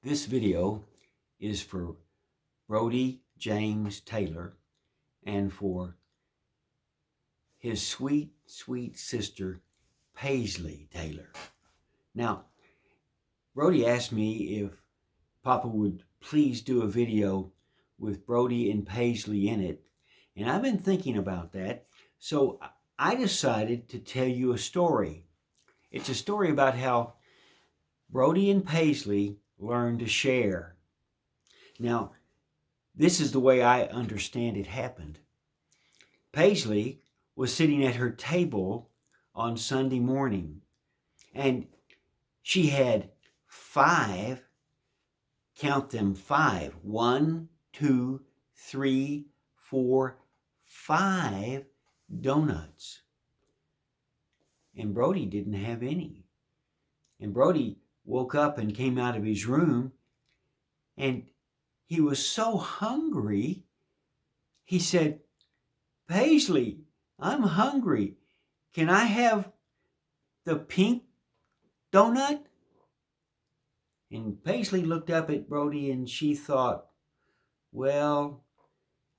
This video is for Brody James Taylor and for his sweet, sweet sister, Paisley Taylor. Now, Brody asked me if Papa would please do a video with Brody and Paisley in it, and I've been thinking about that, so I decided to tell you a story. It's a story about how Brody and Paisley learned to share. Now, this is the way I understand it happened. Paisley was sitting at her table on Sunday morning, and she had count them, 1, 2, 3, 4, 5 donuts. And Brody didn't have any. And Brody woke up and came out of his room, and he was so hungry, he said, "Paisley, I'm hungry. Can I have the pink donut?" And Paisley looked up at Brody and she thought, well,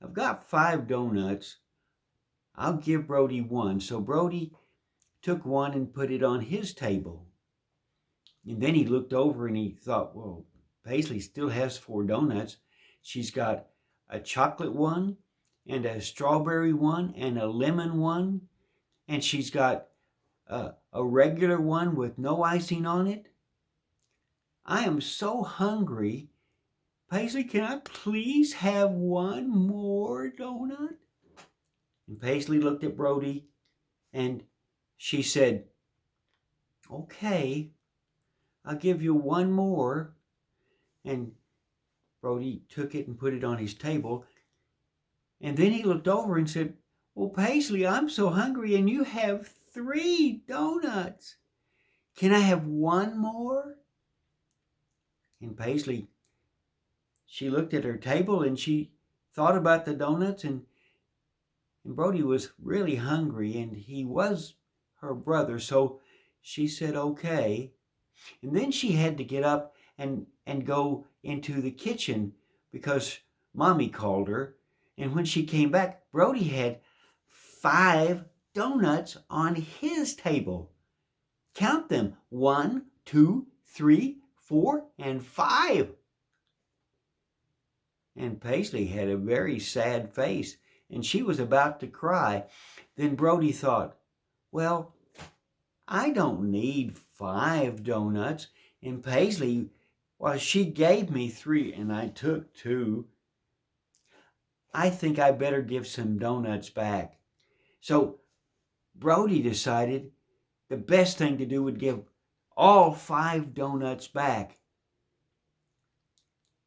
I've got 5 donuts. I'll give Brody one. So Brody took one and put it on his table. And then he looked over and he thought, well, Paisley still has 4 donuts. She's got a chocolate one and a strawberry one and a lemon one. And she's got a regular one with no icing on it. I am so hungry. Paisley, can I please have one more donut? And Paisley looked at Brody and she said, okay, I'll give you one more. And Brody took it and put it on his table. And then he looked over and said, well, Paisley, I'm so hungry and you have 3 donuts. Can I have one more? And Paisley, she looked at her table and she thought about the donuts, and Brody was really hungry and he was her brother, so she said okay. And then she had to get up and go into the kitchen because Mommy called her. And when she came back, Brody had 5 donuts on his table. Count them, 1, 2, 3, 4, and 5. And Paisley had a very sad face, and she was about to cry. Then Brody thought, well, I don't need 5 donuts. And Paisley, well, she gave me 3, and I took 2. I think I better give some donuts back. So Brody decided the best thing to do would give all 5 donuts back.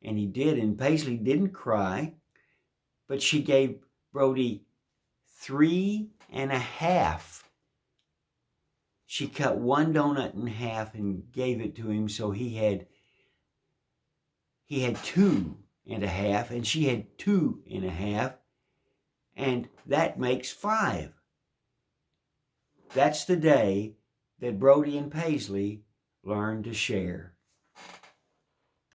And he did, and Paisley didn't cry, but she gave Brody 3.5. She cut one donut in half and gave it to him, so he had 2.5, and she had 2.5, and that makes 5. That's the day that Brody and Paisley learned to share.